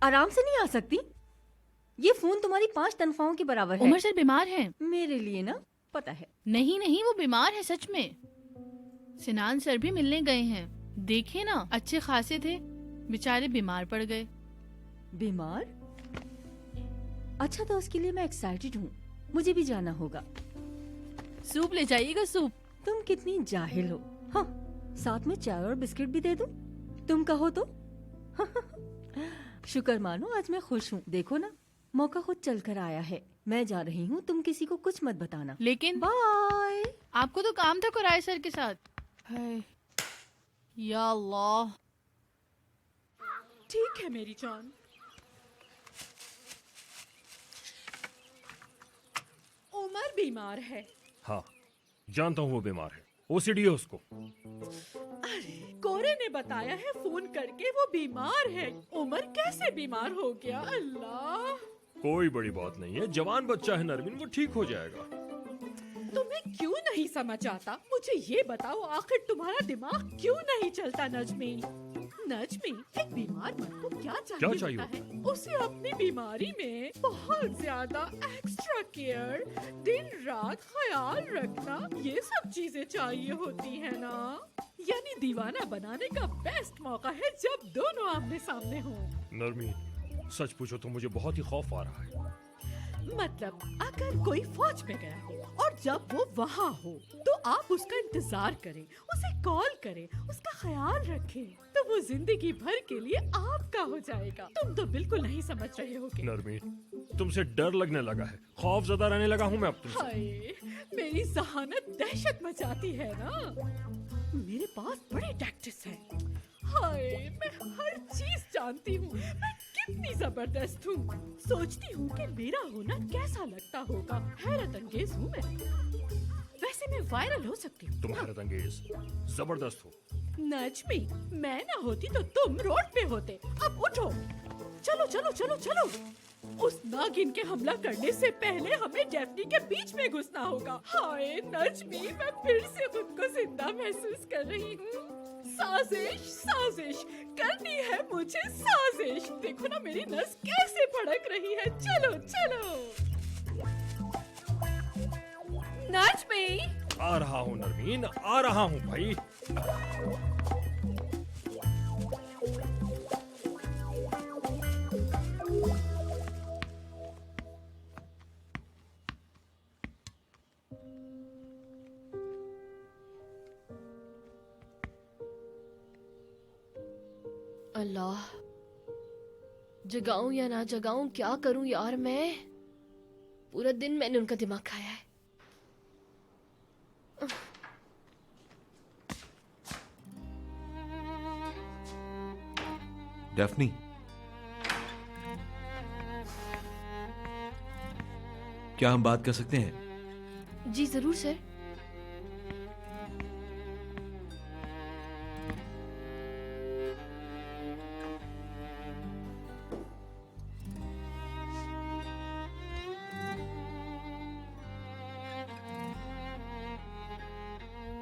आराम से नहीं आ सकती? ये फोन तुम्हारी 5 तनख्वाहों के बराबर है। उमर सर बीमार हैं। मेरे लिए ना पता है। नहीं नहीं, वो बीमार है सच में। सिनान सर भी मिलने गए हैं। देखे ना, अच्छे खासे थे, बेचारे बीमार पड़ गए। बीमार? अच्छा, तो उसके लिए मैं एक्साइटेड हूँ। मुझे भी जाना होगा। सूप ले जाइएगा, सूप। तुम कितनी जाहिल हो। हाँ, साथ में चाय और बिस्किट भी दे दूं? तुम कहो तो। शुक्र मानो आज मैं खुश हूँ। देखो ना, मौका खुद चल कर आया है। मैं जा रही हूँ, तुम किसी को कुछ मत बताना। लेकिन बाय। आपको तो काम था कुराय सर के साथ। हाय, या अल्लाह। ठीक है मेरी जान। उमर बीमार है। हाँ, जानता हूँ वो बीमार है। ओसीडी है उसको। अरे, कोरे ने बताया है फोन करके वो बीमार है। उमर कैसे बीमार हो गया? अल्लाह। कोई बड़ी बात नहीं है, जवान बच्चा है नरमीन, वो ठीक हो जाएगा। तुम्हें क्यों नहीं समझ आता? मुझे ये बताओ, आखिर तुम्हारा दिमाग क्यों नहीं चलता नजमी? नजमी, एक बीमार मर्द को क्या चाहिए होता है? उसे अपनी बीमारी में बहुत ज्यादा एक्स्ट्रा केयर, दिन रात ख्याल रखना, ये सब चीजें चाहिए होती है ना। यानी दीवाना बनाने का बेस्ट मौका है जब दोनों आमने सामने हों। नरमीन, सच पूछो तो मुझे बहुत ही खौफ आ रहा है। मतलब अगर कोई फौज में गया हो और जब वो वहाँ हो तो आप उसका इंतजार करें, उसे कॉल करें, उसका ख्याल रखें, तो वो जिंदगी भर के लिए आपका हो जाएगा। तुम तो बिल्कुल नहीं समझ रहे होगे। नरमीन, तुमसे डर लगने लगा है, खौफ ज्यादा रहने लगा हूँ मैं अब तुमसे। हाय, मेरी जहानत दहशत मचाती है ना। मेरे पास बड़े टैक्टिस हैं। हाय, मैं हर चीज जानती हूँ। मैं कितनी जबरदस्त हूँ। सोचती हूँ कि मेरा होना कैसा लगता होगा। हैरत अंगेज हूँ मैं। वैसे मैं वायरल हो सकती हूँ। तुम हैरत अंगेज, जबरदस्त हो। नजमी, मैं ना होती तो तुम रोड पे होते। अब उठो, चलो चलो चलो चलो। उस नागिन के हमला करने से पहले हमें डेफनी के बीच में घुसना होगा। हाय नजमी, मैं फिर से खुद को जिंदा महसूस कर रही हूँ। साजिश साजिश करनी है मुझे, साजिश। देखो ना मेरी नस कैसे भड़क रही है। चलो चलो। नजमी, आ रहा हूँ नरमीन, आ रहा हूँ भाई। अल्लाह, जगाऊं या ना जगाऊं, क्या करूं यार। मैं पूरा दिन मैंने उनका दिमाग खाया है। डेफनी, क्या हम बात कर सकते हैं? जी जरूर सर।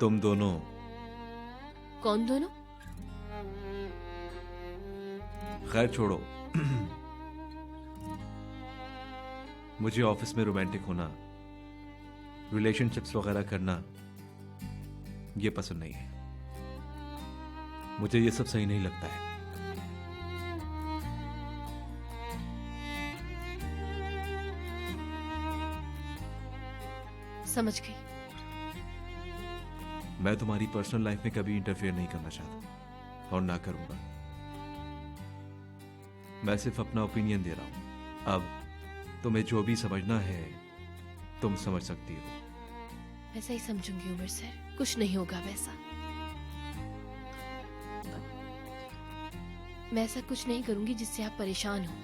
तुम दोनों। कौन दोनों? खैर छोड़ो। मुझे ऑफिस में रोमांटिक होना, रिलेशनशिप्स वगैरह करना ये पसंद नहीं है। मुझे ये सब सही नहीं लगता है। समझ गई। मैं तुम्हारी पर्सनल लाइफ में कभी इंटरफेयर नहीं करना चाहता और ना करूंगा। मैं सिर्फ अपना ओपिनियन दे रहा हूं। अब तुम्हें जो भी समझना है तुम समझ सकती हो। ऐसा ही समझूंगी उमर सर, कुछ नहीं होगा वैसा। मैं ऐसा कुछ नहीं करूंगी जिससे आप परेशान हो।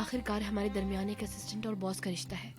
आखिरकार हमारे दरमियान एक असिस्टेंट और बॉस का रिश्ता है।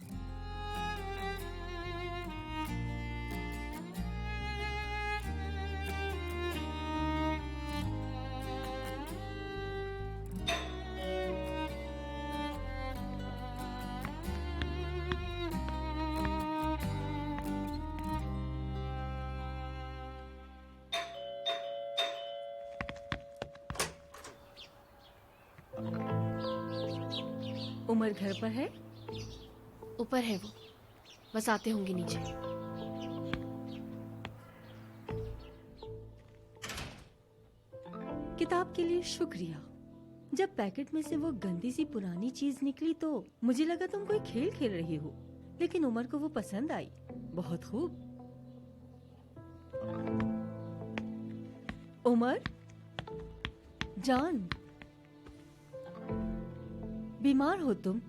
उमर घर पर है? ऊपर है वो, बस आते होंगे नीचे। किताब के लिए शुक्रिया। जब पैकेट में से वो गंदी सी पुरानी चीज निकली तो मुझे लगा तुम कोई खेल खेल रही हो, लेकिन उमर को वो पसंद आई। बहुत खूब। उमर जान, बीमार हो तुम?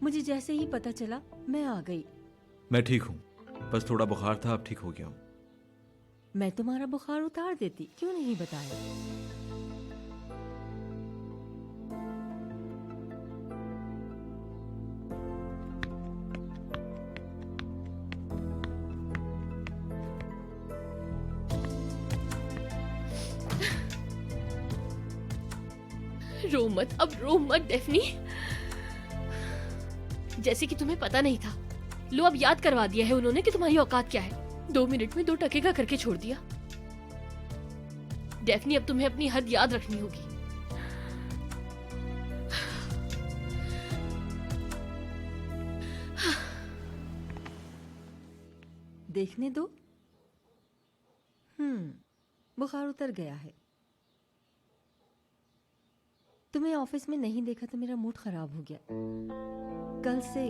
मुझे जैसे ही पता चला मैं आ गई। मैं ठीक हूँ, बस थोड़ा बुखार था, अब ठीक हो गया हूँ। मैं तुम्हारा बुखार उतार देती, क्यों नहीं बताया? रो मत, अब रो मत डेफनी। जैसे कि तुम्हें पता नहीं था। लो अब याद करवा दिया है उन्होंने कि तुम्हारी औकात क्या है। 2 मिनट में 2 टके का करके छोड़ दिया। डेफनी अब तुम्हें अपनी हद याद रखनी होगी। देखने दो। बुखार उतर गया है। तुम्हें ऑफिस में नहीं देखा तो मेरा मूड खराब हो गया। कल से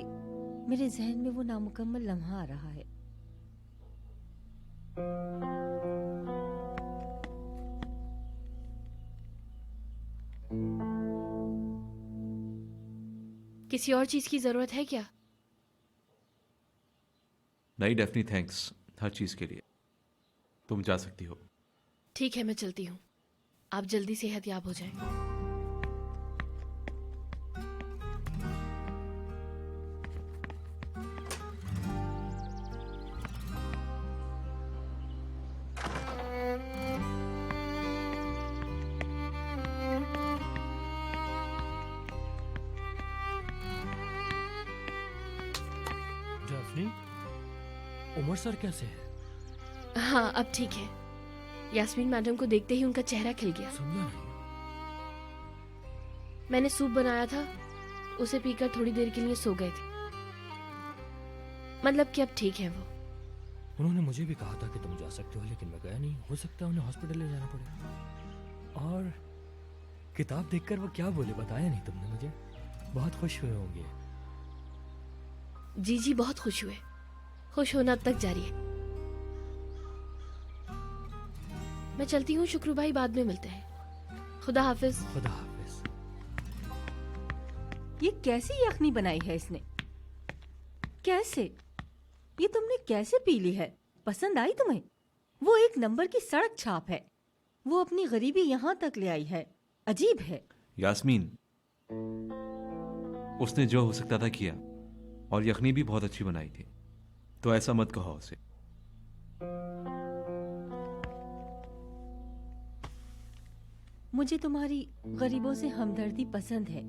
मेरे जहन में वो नामुकम्मल लम्हा आ रहा है। किसी और चीज की जरूरत है क्या? नहीं डेफनी, थैंक्स हर चीज के लिए। तुम जा सकती हो। ठीक है, मैं चलती हूँ। आप जल्दी सेहतयाब हो जाए। डेफनी, उमर सर कैसे है? हाँ, अब ठीक है। यास्मीन मैडम को देखते ही उनका चेहरा खिल गया। समझा नहीं। मैंने सूप बनाया था, उसे पीकर थोड़ी देर के लिए सो गए थे। मतलब कि अब ठीक है वो। उन्होंने मुझे भी कहा था कि तुम जा सकते हो, लेकिन मैं गया नहीं। हो सकता है उन्हें हॉस्पिटल ले जाना पड़े। और किताब देखकर वो क्या बोले बताया नहीं तुमने मुझे? बहुत खुश हुए होंगे। जी जी, बहुत खुश हुए। खुश होना अब तक जारी है। मैं चलती हूँ शुक्रू भाई, बाद में मिलते हैं। खुदा हाफिज। खुदा हाफिज। ये कैसी यखनी बनाई है इसने? कैसे? ये तुमने कैसे पी ली है? पसंद आई तुम्हें? वो एक नंबर की सड़क छाप है। वो अपनी गरीबी यहाँ तक ले आई है। अजीब है। यास्मीन, उसने जो हो सकता था किया, और यखनी भी बहुत अच्छी बनाई थी, तो ऐसा मत कहो उसे। मुझे तुम्हारी गरीबों से हमदर्दी पसंद है।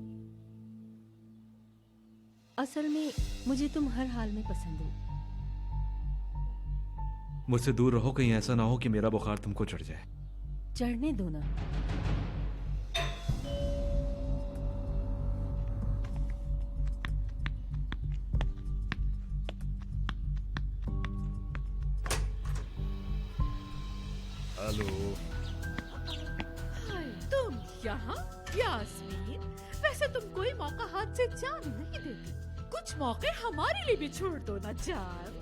असल में मुझे तुम हर हाल में पसंद हो। मुझसे दूर रहो, कहीं ऐसा ना हो कि मेरा बुखार तुमको चढ़ जाए। चढ़ने दो ना। हेलो। तुम यहाँ? यास्मीन, वैसे तुम कोई मौका हाथ से जाने नहीं देती। कुछ मौके हमारे लिए भी छोड़ दो ना जान।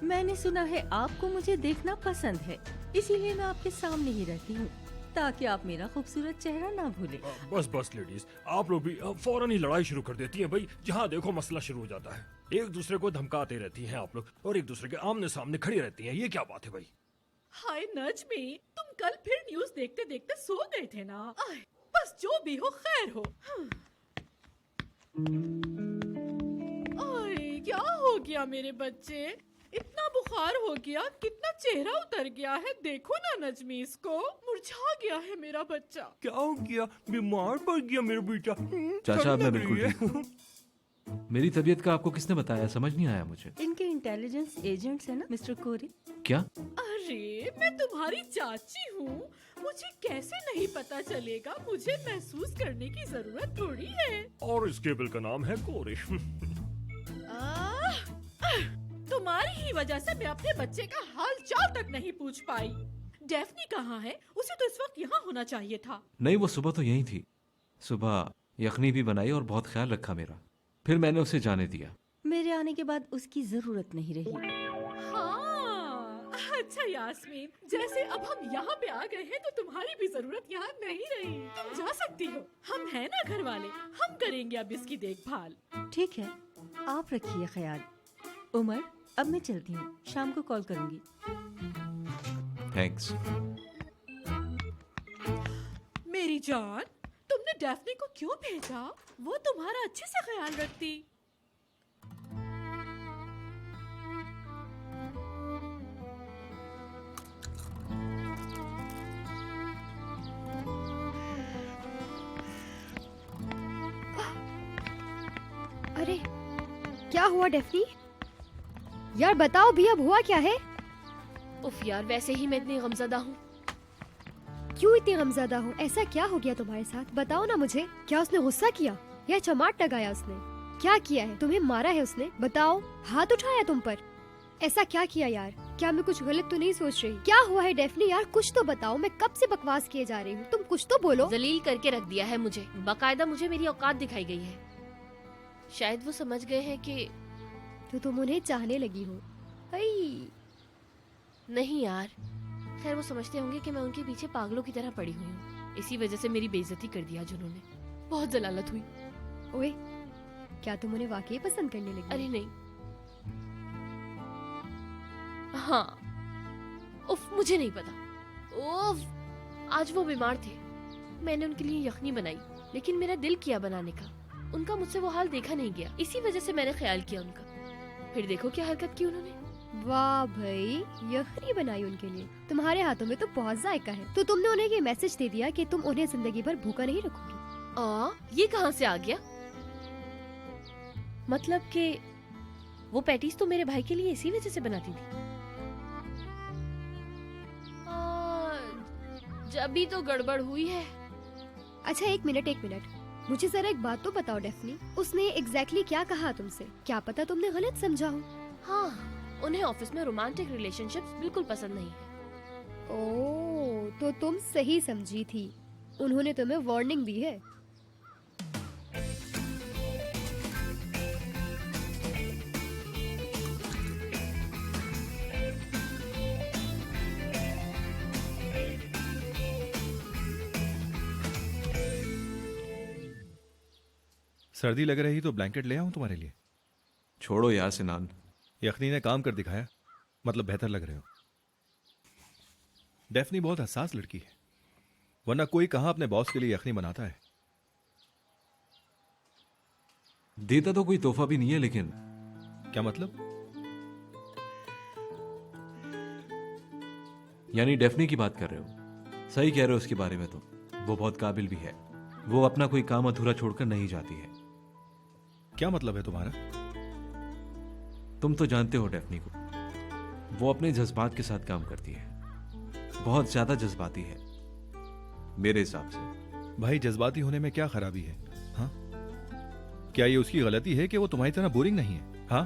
मैंने सुना है आपको मुझे देखना पसंद है, इसीलिए मैं आपके सामने ही रहती हूँ, ताकि आप मेरा खूबसूरत चेहरा ना भूले। बस बस लेडीज, आप लोग भी फौरन ही लड़ाई शुरू कर देती हैं भाई। जहाँ देखो मसला शुरू हो जाता है। एक दूसरे को धमकाते रहती हैं आप लोग, और एक दूसरे के आमने सामने खड़ी रहती हैं। ये क्या बात है भाई? हाय नजमी, तुम कल फिर न्यूज़ देखते देखते सो गए थे ना? आय, बस जो भी हो खैर हो। आय, क्या हो गया मेरे बच्चे? इतना बुखार हो गया, कितना चेहरा उतर गया है। देखो ना नजमी, इसको मुरझा गया है मेरा बच्चा। क्या हो गया? बीमार पड़ गया मेरा बेटा। चाचा, अब मैं बिल्कुल ठीक हूँ। मेरी तबीयत का आपको किसने बताया? समझ नहीं आया मुझे। इनके इंटेलिजेंस एजेंट्स है ना मिस्टर कोरी। क्या? अरे मैं तुम्हारी चाची हूँ, मुझे कैसे नहीं पता चलेगा? मुझे महसूस करने की जरूरत थोड़ी है। और इस केबल का नाम है कोरी। आह, तुम्हारी ही वजह से मैं अपने बच्चे का हाल चाल तक नहीं पूछ पाई। डेफनी कहाँ है? उसे तो इस वक्त यहाँ होना चाहिए था। नहीं, वो सुबह तो यहीं थी। सुबह यखनी भी बनाई और बहुत ख्याल रखा मेरा। फिर मैंने उसे जाने दिया। मेरे आने के बाद उसकी जरूरत नहीं रही। हाँ, अच्छा यास्मीन, जैसे अब हम यहाँ पे आ गए हैं तो तुम्हारी भी जरूरत यहाँ नहीं रही। तुम जा सकती हो, हम हैं ना घर वाले, हम करेंगे अब इसकी देखभाल। ठीक है, आप रखिए ख्याल। उमर, अब मैं चलती हूँ, शाम को कॉल करूंगी। थैंक्स। मेरी जान, तुमने डेफनी को क्यों भेजा? वो तुम्हारा अच्छे से ख्याल रखती। अरे क्या हुआ डेफनी? यार बताओ भी, अब हुआ क्या है? उफ यार, वैसे ही मैं इतनी गमज़दा हूँ। क्यों इतनी गमज़दा हो? ऐसा क्या हो गया तुम्हारे साथ? बताओ ना मुझे। क्या उसने गुस्सा किया या चमाट लगाया उसने? क्या किया है? तुम्हें मारा है उसने? बताओ, हाथ उठाया तुम पर? ऐसा क्या किया यार? क्या मैं कुछ गलत तो नहीं सोच रही? क्या हुआ है डेफनी? यार कुछ तो बताओ, मैं कब से बकवास किए जा रही हूँ, तुम कुछ तो बोलो। जलील करके रख दिया है मुझे, बाकायदा मुझे मेरी औकात दिखाई गई है। शायद वो समझ गए हैं कि तो तुम उन्हें चाहने लगी हो। हई, नहीं यार, खैर वो समझते होंगे कि मैं उनके पीछे पागलों की तरह पड़ी हुई हूँ। इसी वजह से मेरी बेइज्जती कर दिया जिन्होंने। बहुत जलालत हुई। ओए, क्या तुम उन्हें वाकई पसंद करने लगी? अरे नहीं, हाँ, उफ, मुझे नहीं पता। उफ, आज वो बीमार थे, मैंने उनके लिए यखनी बनाई, लेकिन मेरा दिल किया बनाने का। उनका मुझसे वो हाल देखा नहीं गया, इसी वजह से मैंने ख्याल किया उनका। फिर देखो क्या हरकत की उन्होंने। वाह भाई, यखनी बनाई उनके लिए। तुम्हारे हाथों में तो बहुत जायका है। तो तुमने उन्हें ये मैसेज दे दिया कि तुम उन्हें जिंदगी भर भूखा नहीं रखोगी। ये कहाँ से आ गया? मतलब कि वो पैटीज तो मेरे भाई के लिए इसी वजह से बनाती थी। जब भी तो गड़बड़ हुई है। अच्छा एक मिनट, मुझे जरा एक बात तो बताओ डेफनी, उसने एग्जैक्टली क्या कहा तुमसे? क्या पता तुमने गलत समझा हो। हाँ, उन्हें ऑफिस में रोमांटिक रिलेशनशिप्स बिल्कुल पसंद नहीं है। ओह, तो तुम सही समझी थी, उन्होंने तुम्हें वार्निंग दी है। सर्दी लग रही तो ब्लैंकेट ले आऊं तुम्हारे लिए? छोड़ो यार सिनान। यखनी ने काम कर दिखाया, मतलब बेहतर लग रहे हो। डेफनी बहुत हसास लड़की है, वरना कोई कहां अपने बॉस के लिए यखनी बनाता है। देता तो कोई तोहफा भी नहीं है, लेकिन क्या मतलब? यानी डेफनी की बात कर रहे हो? सही कह रहे हो उसके बारे में। तो वो बहुत काबिल भी है। वो अपना कोई काम अधूरा छोड़कर नहीं जाती है। क्या मतलब है तुम्हारा? तुम तो जानते हो डेफनी को, वो अपने जज्बात के साथ काम करती है। बहुत ज्यादा जज्बाती है मेरे हिसाब से। भाई, जज्बाती होने में क्या खराबी है? हाँ, क्या ये उसकी गलती है कि वो तुम्हारी तरह बोरिंग नहीं है? हाँ,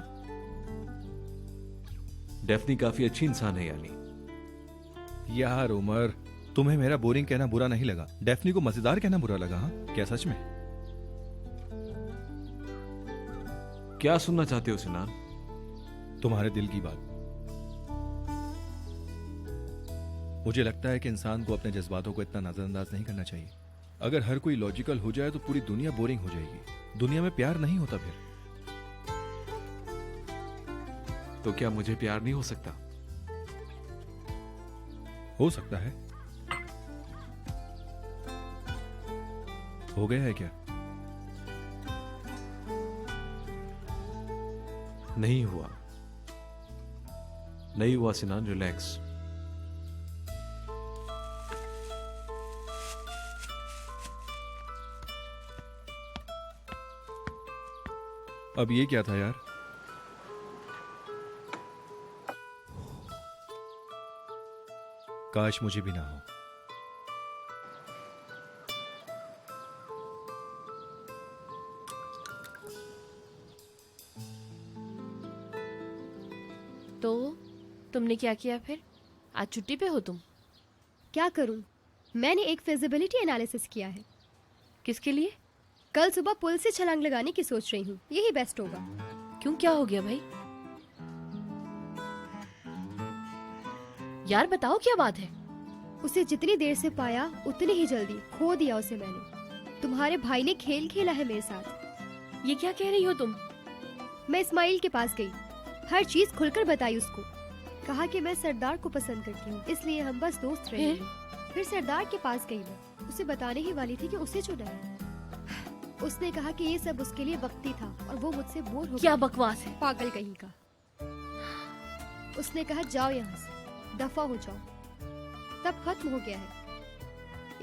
डेफनी काफी अच्छी इंसान है। यानी यार उमर, तुम्हें मेरा बोरिंग कहना बुरा नहीं लगा, डेफनी को मजेदार कहना बुरा लगा। हाँ, क्या सच में? क्या सुनना चाहते हो सिनान? तुम्हारे दिल की बात। मुझे लगता है कि इंसान को अपने जज्बातों को इतना नजरअंदाज नहीं करना चाहिए। अगर हर कोई लॉजिकल हो जाए तो पूरी दुनिया बोरिंग हो जाएगी। दुनिया में प्यार नहीं होता फिर। तो क्या मुझे प्यार नहीं हो सकता? हो सकता है। हो गया है क्या? नहीं हुआ, नहीं हुआ सिनान, रिलैक्स। अब ये क्या था यार? काश मुझे भी ना हो। तो तुमने क्या किया फिर? आज छुट्टी पे हो तुम? क्या करूं? मैंने एक फिजिबिलिटी एनालिसिस किया है। किसके लिए? कल सुबह पुल से छलांग लगाने की सोच रही हूँ, यही बेस्ट होगा। क्यों, क्या हो गया भाई? यार बताओ क्या बात है? उसे जितनी देर से पाया उतनी ही जल्दी खो दिया उसे मैंने। तुम्हारे भाई ने खेल खेला है मेरे साथ। ये क्या कह रही हो तुम? मैं इस्माइल के पास गई, हर चीज खुलकर बताई उसको। कहा कि मैं सरदार को पसंद करती हूँ, इसलिए हम बस दोस्त रहेंगे। फिर सरदार के पास गई मैं, उसे बताने ही वाली थी कि उसे चुना है। उसने कहा कि ये सब उसके लिए वक्ती था और वो मुझसे बोर हो क्या गई। बकवास है? पागल कहीं का। उसने कहा जाओ यहाँ से, दफा हो जाओ। तब खत्म हो गया है।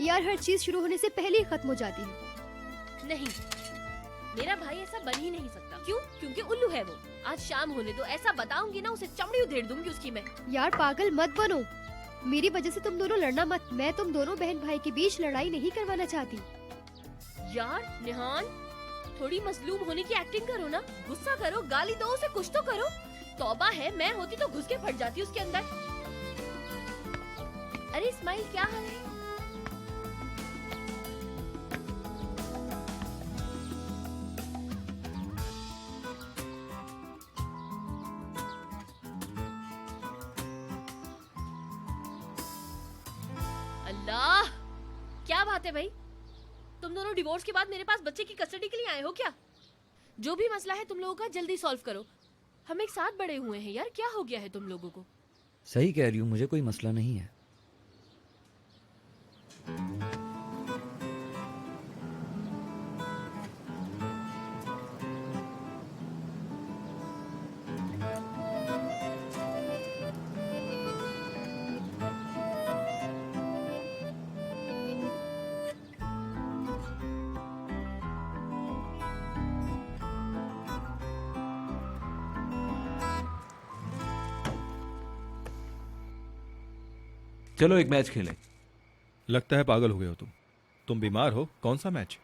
यार हर चीज शुरू होने से पहले ही खत्म हो जाती है। नहीं, मेरा भाई ऐसा बन ही नहीं सकता। क्यों? क्योंकि उल्लू है वो। आज शाम होने दो, ऐसा बताऊंगी ना उसे चमड़ी उधेड़ दूंगी उसकी मैं। यार पागल मत बनो, मेरी वजह से तुम दोनों लड़ना मत। मैं तुम दोनों बहन भाई के बीच लड़ाई नहीं करवाना चाहती। यार निहान, थोड़ी मजलूम होने की एक्टिंग करो ना। गुस्सा करो, गाली दो उसे, कुछ तो करो। तौबा है, मैं होती तो घुस के फट जाती उसके अंदर। अरे इस्माइल क्या हाल है? अल्लाह, क्या बात है भाई? तुम दोनों डिवोर्स के बाद मेरे पास बच्चे की कस्टडी के लिए आए हो क्या? जो भी मसला है तुम लोगों का जल्दी सॉल्व करो। हम एक साथ बड़े हुए हैं यार, क्या हो गया है तुम लोगों को? सही कह रही हूँ, मुझे कोई मसला नहीं है। चलो एक मैच खेलें। लगता है पागल हो गए हो तुम बीमार हो? कौन सा मैच?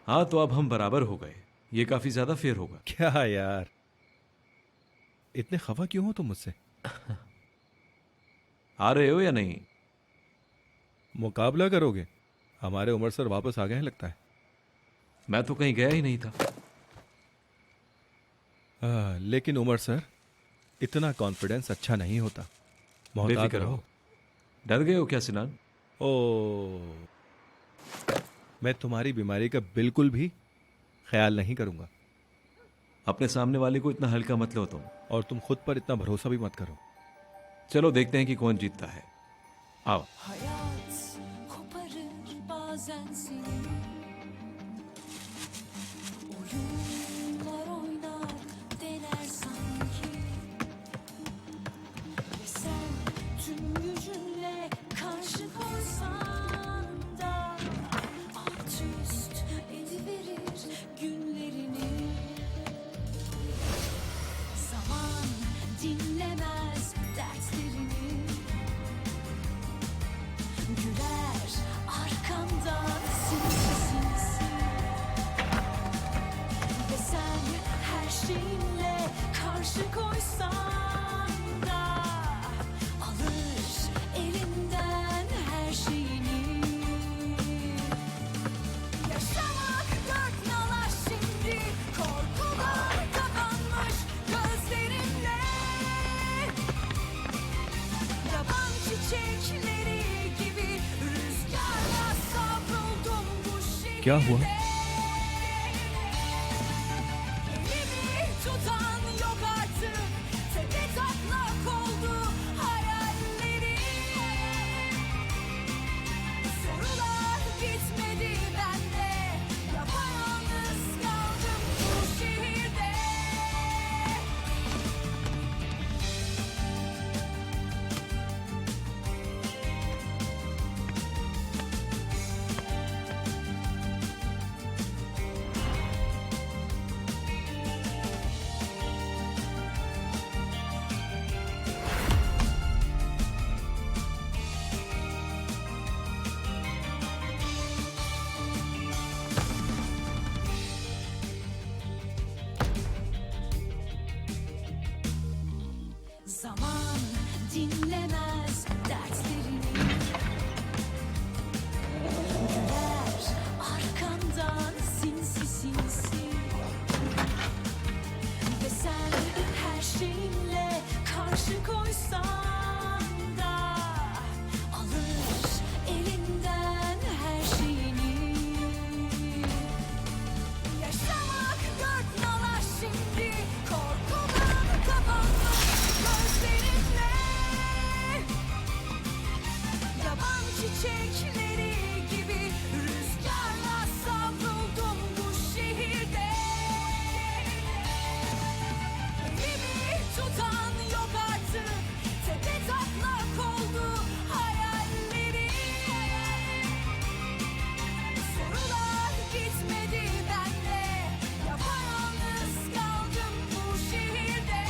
हाँ तो अब हम बराबर हो गए, ये काफी ज्यादा फेयर होगा। क्या यार, इतने खफा क्यों हो तुम मुझसे? आ रहे हो या नहीं? मुकाबला करोगे? हमारे उमर सर वापस आ गए हैं लगता है। मैं तो कहीं गया ही नहीं था। लेकिन उमर सर, इतना कॉन्फिडेंस अच्छा नहीं होता। मोहतात बेफिक्र रहो। हो। डर गए हो क्या सिनान? ओ, मैं तुम्हारी बीमारी का बिल्कुल भी ख्याल नहीं करूंगा। अपने सामने वाले को इतना हल्का मत लो तुम। और तुम खुद पर इतना भरोसा भी मत करो। चलो देखते हैं कि कौन जीतता है। आओ। Hayat koparır bazen seni. Oyunlar oynar dener sanki. Ve sen tüm gücünle karşı koysan da alt üst ediverir günlerini. Zaman dinlemez dertlerini. Güler arkamdan sinsi sinsi. Ve sen her şeyinle karşı koysan da alır elinden her şeyini. Yaşamak dört nala şimdi, korkular kapanmış gözlerimle. Yaban çiçekleri gibi rüzgarla savruldum bu şehirde. क्या हुआ? Elimi tutan yok artık, tepe taklak oldu hayallerim. Sorular bitmedi bende, yapayalnız kaldım bu şehirde. dinlemez dertlerini. Gider arkandan sinsi sinsi. Ve sen her şeyinle karşı koysan da alır elinden her şeyini. Yaşamak dört nala şimdi, korkudan kapanmış gözlerinle. Yaban çiçekleri gibi rüzgarla savruldum bu şehirde. Elimi tutan yok artık, tepe taklak oldu hayallerim. Sorular gitmedi bende, yapayalnız kaldım bu şehirde.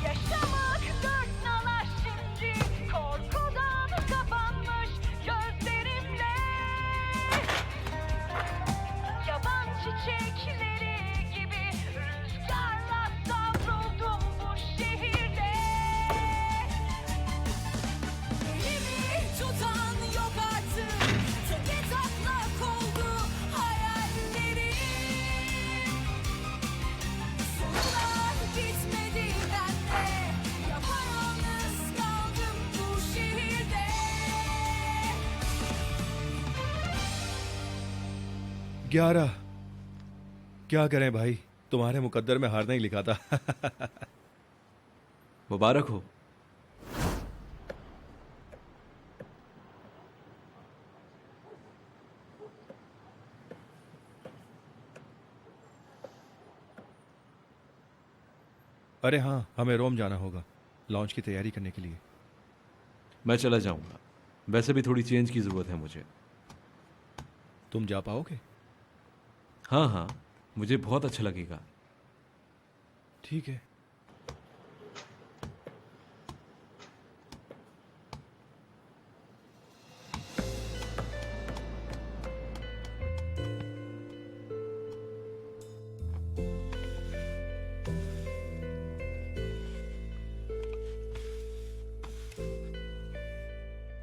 Yaşamak dört nala şimdi, korkudan kapanmış gözlerimle. Yaban çiçekleri gibi rüzgarla savruldum bu şehirde. Elimi tutan yok artık, tepe taklak oldu hayallerim. Sorular gitmedi bende, yapayalnız kaldım bu şehirde. ग्यारह। क्या करें भाई, तुम्हारे मुकद्दर में हारना ही लिखा था। मुबारक हो। अरे हाँ, हमें रोम जाना होगा लॉन्च की तैयारी करने के लिए। मैं चला जाऊंगा, वैसे भी थोड़ी चेंज की जरूरत है मुझे। तुम जा पाओगे? हाँ हाँ, मुझे बहुत अच्छा लगेगा। ठीक है।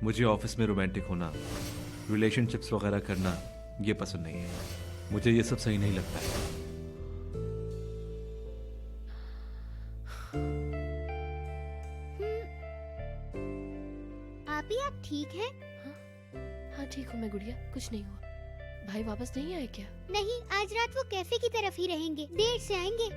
मुझे ऑफिस में रोमांटिक होना, रिलेशनशिप्स वगैरह करना ये पसंद नहीं है। मुझे ये सब सही नहीं लगता है। आप ठीक हैं? हाँ ठीक हूँ मैं गुड़िया, कुछ नहीं हुआ। भाई वापस नहीं आए क्या? नहीं, आज रात वो कैफे की तरफ ही रहेंगे, देर से आएंगे।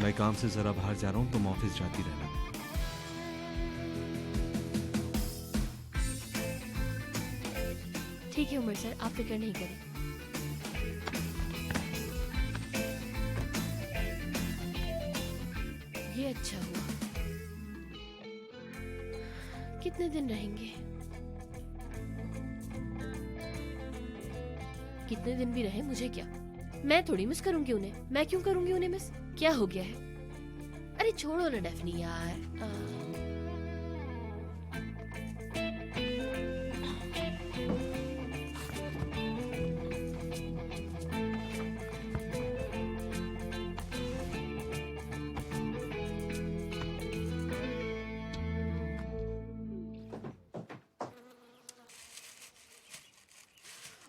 मैं काम से जरा बाहर जा रहा हूँ, तुम ऑफिस जाती रहना। ठीक है उमर सर, आप फिक्र नहीं करें। ये अच्छा हुआ। कितने दिन रहेंगे? कितने दिन भी रहे मुझे क्या, मैं थोड़ी मिस करूंगी उन्हें। मैं क्यों करूंगी उन्हें मिस? क्या हो गया है? अरे छोड़ो ना डेफनी यार।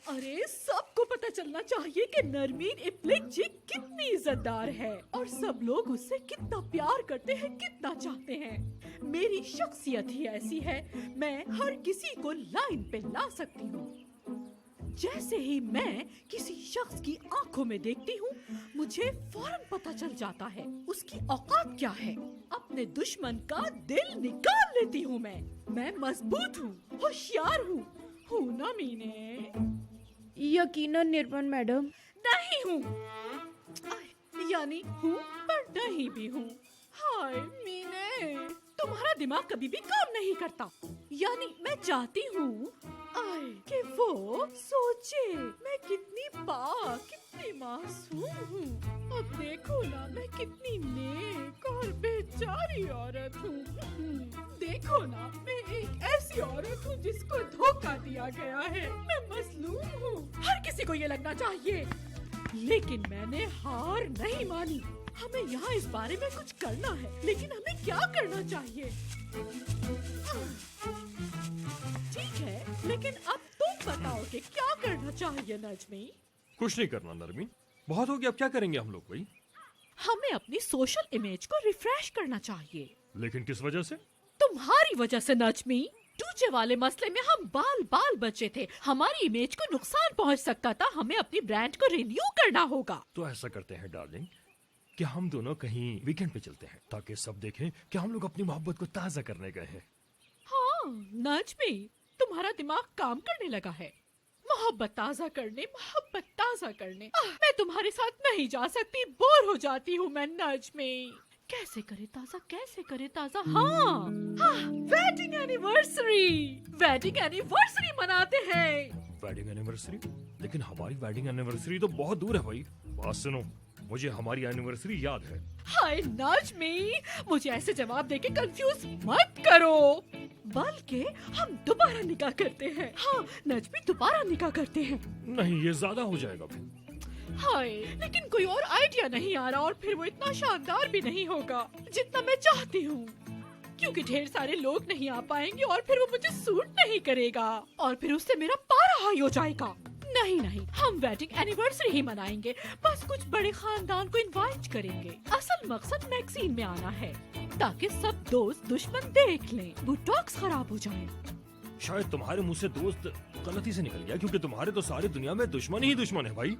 अरे सबको पता चलना चाहिए कि नरमीन इफ्लिक जी कितनी इज्जतदार है और सब लोग उससे कितना प्यार करते हैं, कितना चाहते हैं। मेरी शख्सियत ही ऐसी है, मैं हर किसी को लाइन पे ला सकती हूँ। जैसे ही मैं किसी शख्स की आंखों में देखती हूँ, मुझे फौरन पता चल जाता है उसकी औकात क्या है। अब अपने दुश्मन का दिल निकाल लेती हूँ मैं मजबूत हूँ, होशियार हूँ ना मीने? यकीनन निर्मल मैडम। नहीं हूँ, यानी हूँ पर नहीं भी हूँ। हाय मीने, तुम्हारा दिमाग कभी भी काम नहीं करता। यानी मैं चाहती हूँ कि वो सोचे मैं कितनी पाक, कितनी मासूम हूँ। अब देखो ना मैं कितनी नेक और बेचारी औरत हूँ। देखो ना मैं एक ऐसी औरत हूँ जिसको धोखा दिया गया है। मैं मजलूम हूँ, हर किसी को ये लगना चाहिए। लेकिन मैंने हार नहीं मानी। हमें यहाँ इस बारे में कुछ करना है, लेकिन हमें क्या करना चाहिए? ठीक है, लेकिन अब तुम बताओ कि क्या करना चाहिए नजमी? कुछ नहीं करना नरमीन, बहुत हो गया, अब क्या करेंगे हम लोग भाई? हमें अपनी सोशल इमेज को रिफ्रेश करना चाहिए। लेकिन किस वजह से? तुम्हारी वजह से नजमी। टूचे वाले मसले में हम बाल बचे थे। हमारी इमेज को नुकसान पहुंच सकता था। हमें अपनी ब्रांड को रिन्यू करना होगा। तो ऐसा करते हैं डार्लिंग कि हम दोनों कहीं वीकेंड पे चलते हैं ताकि सब देखें कि हम लोग अपनी मोहब्बत को ताज़ा करने गए हैं। हाँ नजमी, तुम्हारा दिमाग काम करने लगा है। मोहब्बत ताज़ा करने। मैं तुम्हारे साथ नहीं जा सकती, बोर हो जाती हूँ मैं नजमी। कैसे करे ताज़ा? हाँ, वेडिंग एनिवर्सरी मनाते हैं। Wedding anniversary? लेकिन हमारी वेडिंग एनिवर्सरी तो बहुत दूर है भाई। बात सुनो, मुझे हमारी एनिवर्सरी याद है। हाय नजमी, मुझे ऐसे जवाब देके कंफ्यूज मत करो। बल्कि हम दोबारा निकाह करते हैं। हाँ नजमी, दोबारा निकाह करते हैं। नहीं, ये ज्यादा हो जाएगा। हाय, लेकिन कोई और आइडिया नहीं आ रहा, और फिर वो इतना शानदार भी नहीं होगा जितना मैं चाहती हूँ। क्योंकि ढेर सारे लोग नहीं आ पाएंगे और फिर वो मुझे सूट नहीं करेगा, और फिर उससे मेरा पारा हाई हो जाएगा। नहीं, हम वेडिंग एनिवर्सरी ही मनाएंगे। बस कुछ बड़े खानदान को इनवाइट करेंगे। असल मकसद मैगजीन में आना है ताकि सब दोस्त दुश्मन देख लें, बुटॉक्स खराब हो जाए। शायद तुम्हारे मुंह से दोस्त गलती से निकल गया, क्योंकि तुम्हारे तो सारी दुनिया में दुश्मन ही दुश्मन है भाई।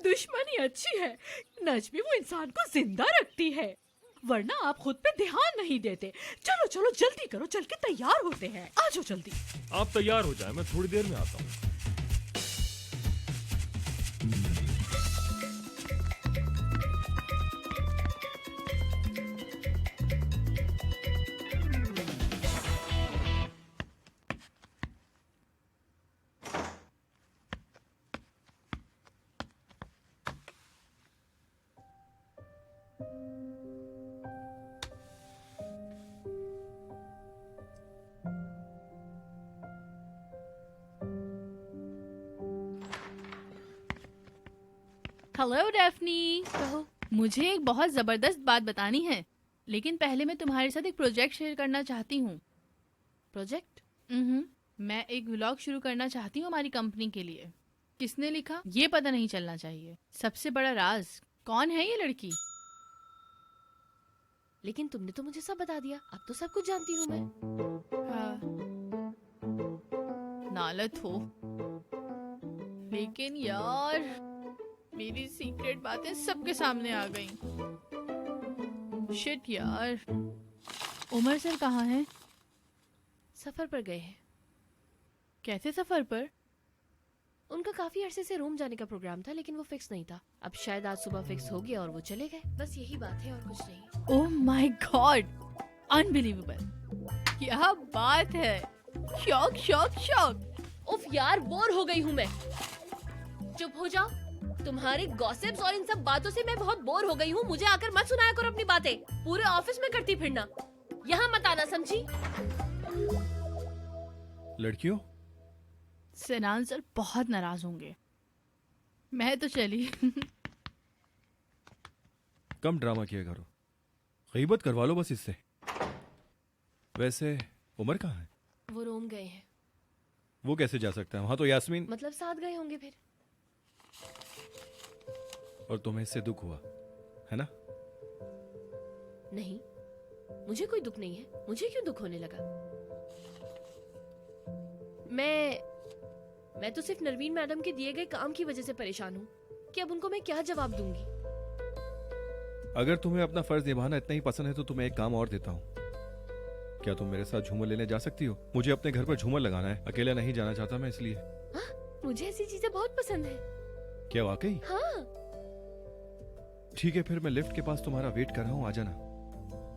दुश्मनी अच्छी है नजमी, वो इंसान को जिंदा रखती है, वरना आप खुद पे ध्यान नहीं देते। चलो जल्दी करो, चल के तैयार होते हैं। आ जाओ जल्दी। आप तैयार हो जाए, मैं थोड़ी देर में आता हूँ। Hello Daphne. कहो। मुझे एक बहुत जबरदस्त बात बतानी है, लेकिन पहले मैं तुम्हारे साथ एक प्रोजेक्ट शेयर करना चाहती हूँ। प्रोजेक्ट? मैं एक व्लॉग शुरू करना चाहती हूँ हमारी कंपनी के लिए। किसने लिखा ये पता नहीं चलना चाहिए। सबसे बड़ा राज, कौन है ये लड़की? लेकिन तुमने तो मुझे सब बता दिया, अब तो सब कुछ जानती हूँ मैं। नालत हो, लेकिन यार मेरी सीक्रेट बातें सबके सामने आ गईं। शिट यार। उमर सर कहाँ हैं? सफर पर गए हैं। कैसे सफर पर? उनका काफी अरसे से रोम जाने का प्रोग्राम था, लेकिन वो फिक्स नहीं था। अब शायद आज सुबह फिक्स हो गया और वो चले गए। बस यही बात है और कुछ नहीं। Oh my God, unbelievable. क्या बात है, शॉक। उफ यार, बोर हो गई हूँ मैं। चुप हो जाओ। तुम्हारे गॉसिप्स और इन सब बातों से मैं बहुत बोर हो गई हूँ। मुझे आकर मत सुनाया करो अपनी बातें, पूरे ऑफिस में करती फिरना। यहाँ मत आना, समझी? लड़कियों, सिनान सर बहुत नाराज होंगे। मैं तो चली। कम ड्रामा किया करो, गीबत करवा लो बस इससे। वैसे उमर कहाँ है? वो रोम गए हैं। वो कैसे जा सकता है? वहां तो यास्मीन। मतलब साथ गए होंगे फिर। और तुम्हें इससे दुख हुआ है ना? नहीं, मुझे कोई दुख नहीं है। मुझे क्यों दुख होने लगा? मैं तो सिर्फ नरवीन मैडम के दिए गए काम की वजह से परेशान हूँ कि अब उनको मैं क्या जवाब दूंगी। अगर तुम्हें अपना फर्ज निभाना इतना ही पसंद है तो तुम्हें एक काम और देता हूँ। क्या तुम मेरे साथ झूमर लेने जा सकती हो? मुझे अपने घर पर झूमर लगाना है, अकेला नहीं जाना चाहता मैं इसलिए। मुझे ऐसी चीजें बहुत पसंद है। क्या वाकई? हाँ ठीक है, फिर मैं लिफ्ट के पास तुम्हारा वेट कर रहा हूँ, आ जाना।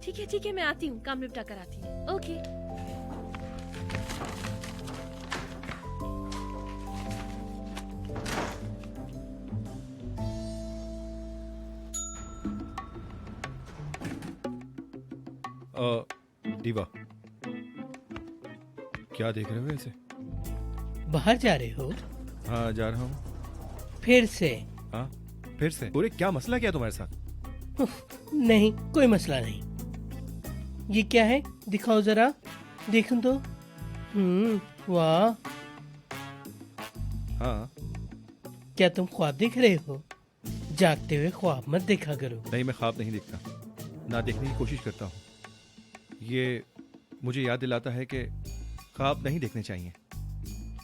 ठीक है, मैं आती हूँ, काम निपटा कर आती हूँ। ओके। दीवा, क्या देख रहे हो ऐसे? बाहर जा रहे हो? हाँ जा रहा हूँ। फिर से? हाँ फिर से? पूरे क्या मसला क्या तुम्हारे साथ? नहीं, कोई मसला नहीं। ये क्या है, दिखाओ जरा, देखूं तो। वाह। हाँ। क्या तुम ख्वाब देख रहे हो? जागते हुए ख्वाब मत देखा करो। नहीं, मैं ख्वाब नहीं देखता, ना देखने की कोशिश करता हूँ। ये मुझे याद दिलाता है कि ख्वाब नहीं देखने चाहिए।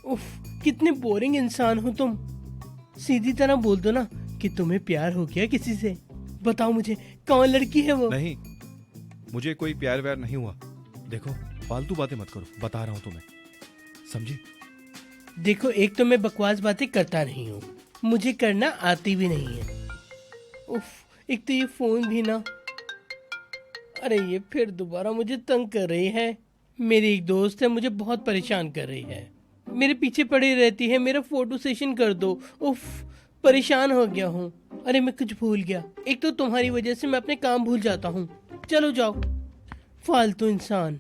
उफ, कितने बोरिंग इंसान हो तुम। सीधी तरह बोल दो ना कि तुम्हें प्यार हो गया किसी से। बताओ मुझे, कौन लड़की है वो? नहीं, मुझे कोई प्यार व्यार नहीं हुआ। देखो, फालतू बातें मत करो, बता रहा हूँ तुम्हें, समझी? देखो, एक तो मैं बकवास बातें करता नहीं हूँ, मुझे करना आती भी नहीं है। उफ, एक तो ये फोन भी ना। अरे ये फिर दोबारा मुझे तंग कर रही है। मेरी एक दोस्त है, मुझे बहुत परेशान कर रही है, मेरे पीछे पड़ी रहती है। मेरा फोटो सेशन कर दो। उफ, परेशान हो गया हूँ। अरे मैं कुछ भूल गया, एक तो तुम्हारी वजह से मैं अपने काम भूल जाता हूँ। चलो जाओ, फालतू इंसान।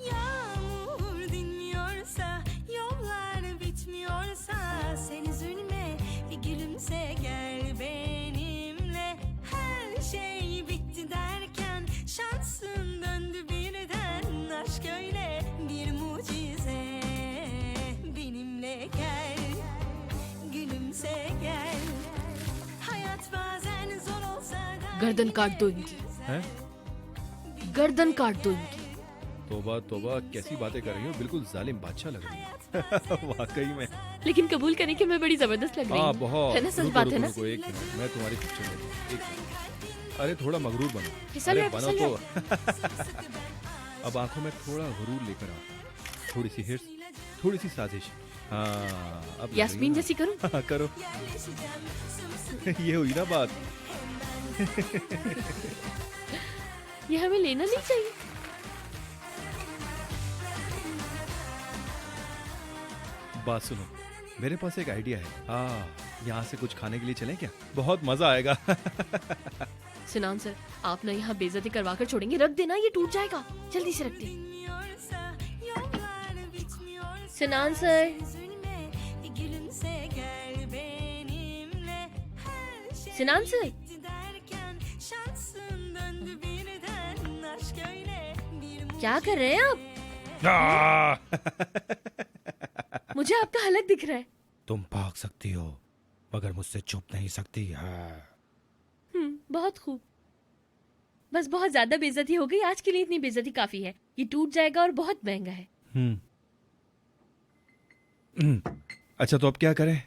Yağmur dinmiyorsa, yollar bitmiyorsa, sen üzülme, bir gülümse gel benimle. Her şey bitti derken şansın döndü birden. Aşk öyle bir mucize. Benimle gel, gülümse gel. Hayat bazen zor olsa da गर्दन काट दो इनकी। हैं? गर्दन काट दो इनकी। तोबा तोबा, कैसी बातें कर रही हो, बिल्कुल जालिम बादशाह लग रही हो। वाकई में। लेकिन कबूल करें कि मैं बड़ी जबरदस्त लग रही हाँ हूँ। बहुत। है ना, सच रुको, बात है रुको, ना? रुको, एक मिनट, मैं तुम्हारी पिक्चर लेता हूँ, एक मिनट। अरे थोड़ा मगरूर बनो। फिसल अरे है, बनो फिसल तो। अब आंखों में थोड़ा गुरूर लेकर आओ, थोड़ी सी हिर्स, थोड़ी सी साजिश। हाँ, अब लग यास्मीन रही है जैसी करूं? हाँ, करो। ये हुई ना बात। ये हमें लेना नहीं चाहिए। बात सुनो, मेरे पास एक आइडिया है। यहाँ से कुछ खाने के लिए चलें क्या? बहुत मजा आएगा। सिनान सर, आप ना यहाँ बेइज्जती करवा कर छोड़ेंगे? रख देना, ये टूट जाएगा। जल्दी से रख दे। Sinan sir. bir gülümse gel benimle. Her şey Sinan sir. bitti derken şansın döndü birden. Aşk öyle bir क्या कर रहे हैं आप? मुझे आपका हलक दिख रहा है। तुम भाग सकती हो, मगर मुझसे छुप नहीं सकती है। बहुत खूब। बस बहुत ज्यादा बेइज्जती हो गई, आज के लिए इतनी बेइज्जती काफी है। ये टूट जाएगा और बहुत महंगा है। अच्छा तो अब क्या करें?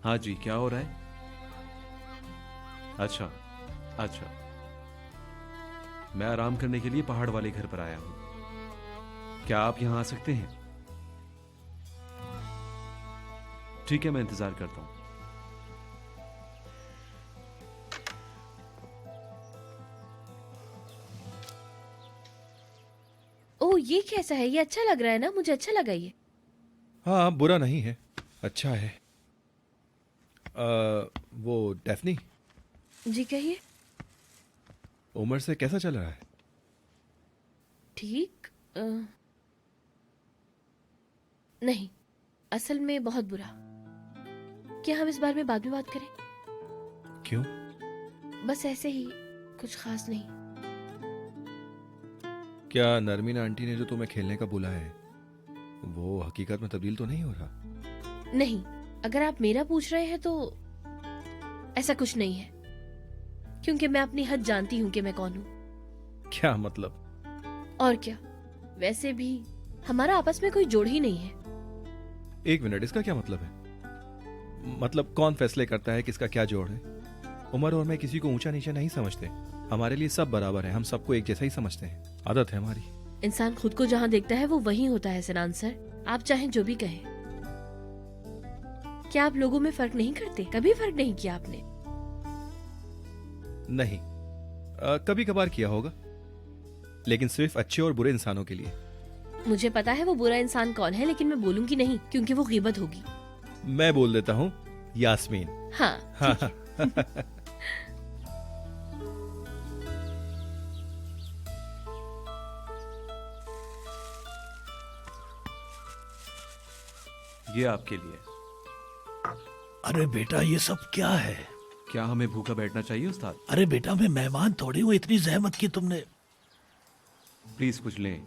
हाँ जी, क्या हो रहा है? अच्छा अच्छा, मैं आराम करने के लिए पहाड़ वाले घर पर आया हूं। क्या आप यहां आ सकते हैं? ठीक है, मैं इंतजार करता हूं। ओह, ये कैसा है? ये अच्छा लग रहा है ना? मुझे अच्छा लगा ये। हाँ, बुरा नहीं है, अच्छा है। वो डेफनी, जी कहिए। उमर से कैसा चल रहा है? ठीक नहीं, असल में बहुत बुरा। क्या हम इस बारे में बाद में बात करें? क्यों? बस ऐसे ही, कुछ खास नहीं। क्या नरमीना आंटी ने जो तुम्हें खेलने का बोला है वो हकीकत में तब्दील तो नहीं हो रहा? नहीं, अगर आप मेरा पूछ रहे हैं तो ऐसा कुछ नहीं है, क्योंकि मैं अपनी हद जानती हूँ कि मैं कौन हूँ। क्या मतलब? और क्या, वैसे भी हमारा आपस में कोई जोड़ ही नहीं है। एक मिनट, इसका क्या मतलब है? मतलब कौन फैसले करता है किसका क्या जोड़ है? उमर और मैं किसी को ऊंचा नीचा नहीं समझते, हमारे लिए सब बराबर है, हम सबको एक जैसा ही समझते हैं, आदत है हमारी। इंसान खुद को जहाँ देखता है वो वहीं होता है सिनान सर, आप चाहें जो भी कहें। क्या आप लोगों में फर्क नहीं करते? कभी फर्क नहीं किया आपने? नहीं, कभी कभार किया होगा, लेकिन सिर्फ अच्छे और बुरे इंसानों के लिए। मुझे पता है वो बुरा इंसान कौन है, लेकिन मैं बोलूंगी नहीं क्योंकि वो गीबत होगी। मैं बोल देता हूँ, यास्मीन। हाँ, ठीक है। ये आपके लिए। अरे बेटा, ये सब क्या है? क्या हमें भूखा बैठना चाहिए उस्ताद? अरे बेटा, मैं मेहमान थोड़ी हूँ, इतनी जहमत की तुमने। प्लीज कुछ लें।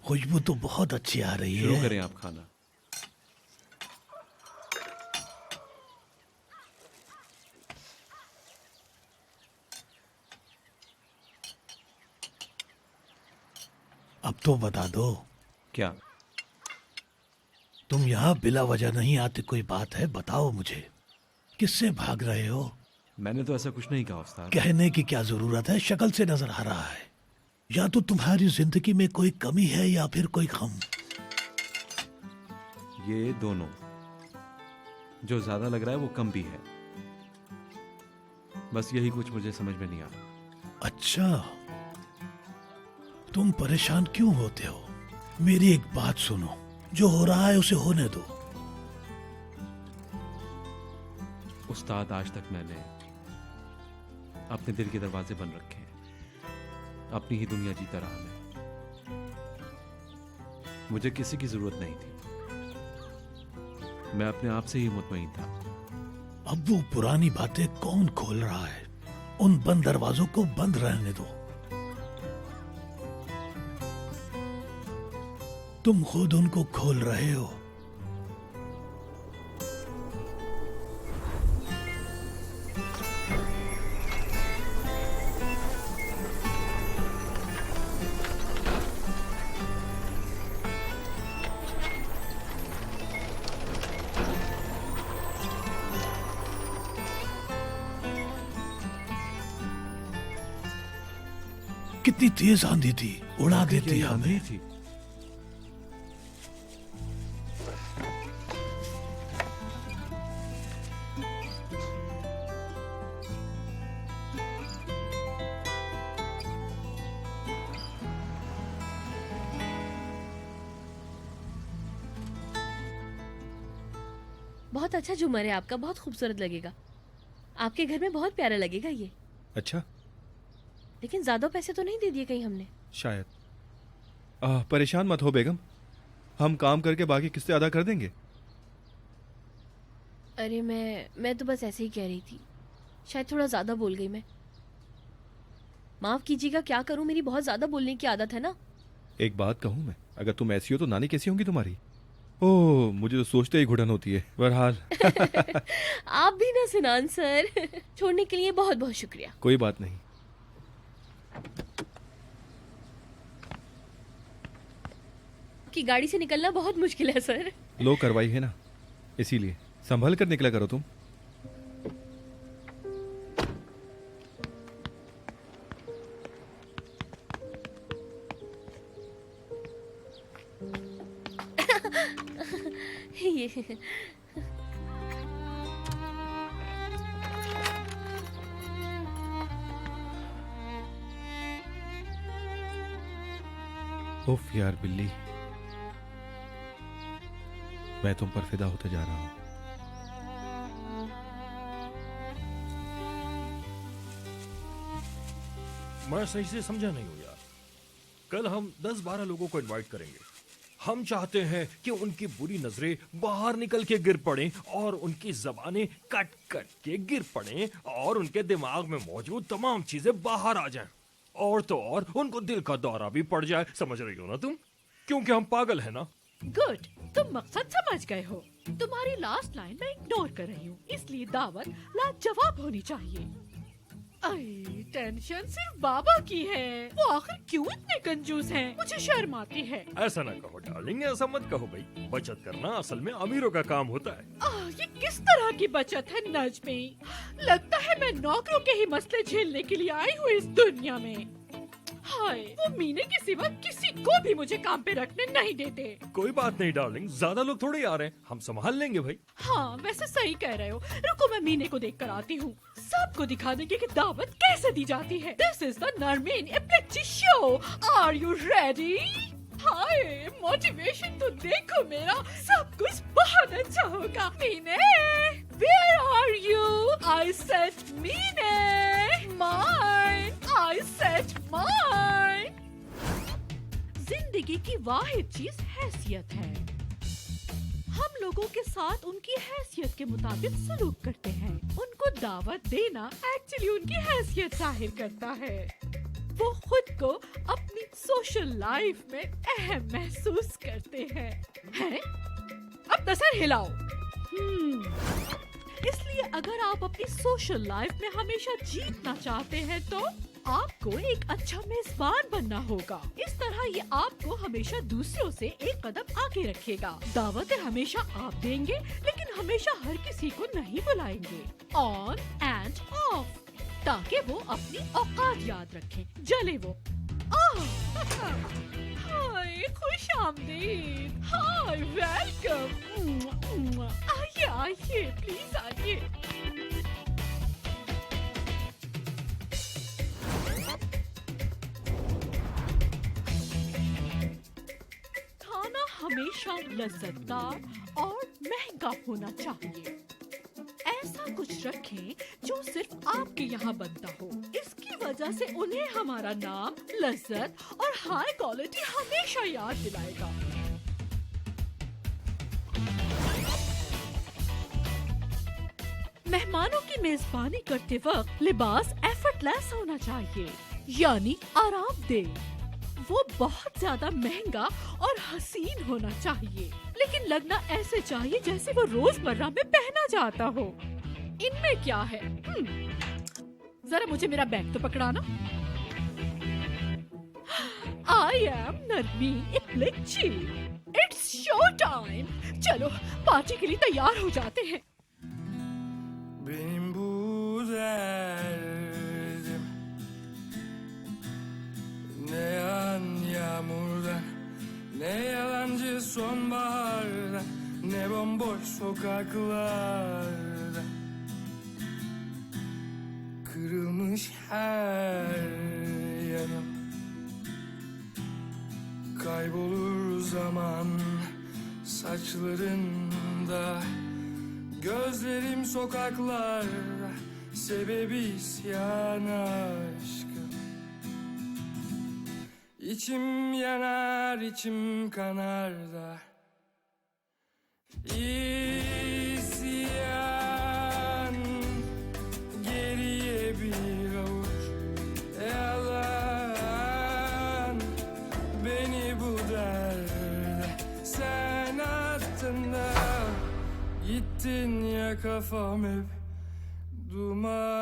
खुशबू तो बहुत अच्छी आ रही शुरू है। करें आप खाना। अब तो बता दो, क्या तुम यहाँ बिला वजह नहीं आते? कोई बात है, बताओ मुझे, किससे भाग रहे हो? मैंने तो ऐसा कुछ नहीं कहा उस्ताद। कहने की क्या जरूरत है, शक्ल से नजर आ रहा है। या तो तुम्हारी जिंदगी में कोई कमी है या फिर कोई गम। ये दोनों। जो ज्यादा लग रहा है वो कम भी है, बस यही कुछ मुझे समझ में नहीं आ रहा। अच्छा, तुम परेशान क्यों होते हो? मेरी एक बात सुनो, जो हो रहा है उसे होने दो। उस्ताद, आज तक मैंने अपने दिल के दरवाजे बंद रखे हैं, अपनी ही दुनिया जीता रहा मैं। मुझे किसी की जरूरत नहीं थी, मैं अपने आप से ही मुतमईन था। अब वो पुरानी बातें कौन खोल रहा है? उन बंद दरवाजों को बंद रहने दो। तुम खुद उनको खोल रहे हो। कितनी तेज आंधी थी, उड़ा देती हमें। थी। बहुत अच्छा झूमर है आपका, बहुत खूबसूरत लगेगा। आपके घर में बहुत प्यारा लगेगा ये। अच्छा, लेकिन ज्यादा पैसे तो नहीं दे दिए कहीं हमने? शायद। परेशान मत हो बेगम, हम काम करके बाकी किस्तें अदा कर देंगे। अरे मैं तो बस ऐसे ही कह रही थी, शायद थोड़ा ज्यादा बोल गई मैं। माफ कीजिएगा, क्या करूं, मेरी बहुत ज्यादा बोलने की आदत है ना। एक बात कहूं मैं, अगर तुम ऐसी हो तो नानी कैसी होंगी तुम्हारी? ओह, मुझे तो सोचते ही घुटन होती है। बहरहाल आप भी ना सिनान सर। छोड़ने के लिए बहुत बहुत शुक्रिया। कोई बात नहीं। की गाड़ी से निकलना बहुत मुश्किल है सर। लो करवाई है ना, इसीलिए संभल कर निकला करो तुम। ये उफ यार बिल्ली, मैं तुम पर फिदा होते जा रहा हूं। मैं सही से समझा नहीं हूं यार। कल हम 10-12 लोगों को इनवाइट करेंगे। हम चाहते हैं कि उनकी बुरी नजरें बाहर निकल के गिर पड़ें और उनकी जबानें कट कट के गिर पड़ें और उनके दिमाग में मौजूद तमाम चीजें बाहर आ जाएं। और तो और उनको दिल का दौरा भी पड़ जाए। समझ रही हो ना तुम? क्योंकि हम पागल है ना। गुड, तुम मकसद समझ गए हो। तुम्हारी लास्ट लाइन मैं इग्नोर कर रही हूँ, इसलिए दावत लाजवाब होनी चाहिए। अरे टेंशन सिर्फ बाबा की है। वो आखिर क्यों इतने कंजूस हैं? मुझे शर्म आती है। ऐसा ना कहो डार्लिंग, ऐसा मत कहो भाई। बचत करना असल में अमीरों का काम होता है। ये किस तरह की बचत है नजमी? लगता है मैं नौकरों के ही मसले झेलने के लिए आई हूँ इस दुनिया में। हाय, वो मीने के सिवा किसी को भी मुझे काम पे रखने नहीं देते। कोई बात नहीं डार्लिंग, ज्यादा लोग थोड़े आ रहे हैं, हम संभाल लेंगे भाई। हाँ, वैसे सही कह रहे हो। रुको, मैं मीने को देख कर आती हूँ। सबको दिखा देंगे कि दावत कैसे दी जाती है। This is the Nermin Iplikci show. Are you ready? Hi, motivation तो देखो मेरा। सब कुछ बहुत अच्छा होगा। मीने, where are you? I said मीने, mine. I said mine. जिंदगी की वाहिद चीज हैसियत है। हम लोगों के साथ उनकी हैसियत के मुताबिक सलूक करते हैं। उनको दावत देना एक्चुअली उनकी हैसियत जाहिर करता है। वो खुद को अपनी सोशल लाइफ में अहम महसूस करते हैं? अब तो सर हिलाओ। इसलिए अगर आप अपनी सोशल लाइफ में हमेशा जीतना चाहते हैं तो आपको एक अच्छा मेजबान बनना होगा। इस तरह ये आपको हमेशा दूसरों से एक कदम आगे रखेगा। दावतें हमेशा आप देंगे, लेकिन हमेशा हर किसी को नहीं बुलाएंगे। ऑन एंड ऑफ, ताकि वो अपनी औकात याद रखें। जले वो। हाय, खुश आमदीद। हाय, वेलकम। आइए आइए, प्लीज आइए। खाना हमेशा लज्जतदार और महंगा होना चाहिए। ऐसा कुछ रखें जो सिर्फ आपके यहाँ बनता हो। इसकी वजह से उन्हें हमारा नाम, लज्जत और हाई क्वालिटी हमेशा याद दिलाएगा। मेहमानों की मेजबानी करते वक्त लिबास एफर्टलेस होना चाहिए, यानी आरामदेह। वो बहुत ज्यादा महंगा और हसीन होना चाहिए, लेकिन लगना ऐसे चाहिए जैसे वो रोजमर्रा में पहना जाता हो। इनमें क्या है? जरा मुझे मेरा बैग तो पकड़ाना। I am Nermin Iplikci. It's show time. चलो पार्टी के लिए तैयार हो जाते हैं। Benim bu derdim ne yağan yağmurda, ne yalancı sonbaharda, ne bomboş sokaklarda. Kırılmış her yanım, kaybolur zaman saçlarında. Gözlerim sokaklarda, sebebi isyan aşkım. İçim yanar, içim kanar da. İsyan, geriye bir avuç yalan. Beni bu derde sen attın da. Gittin ya, kafam hep duman.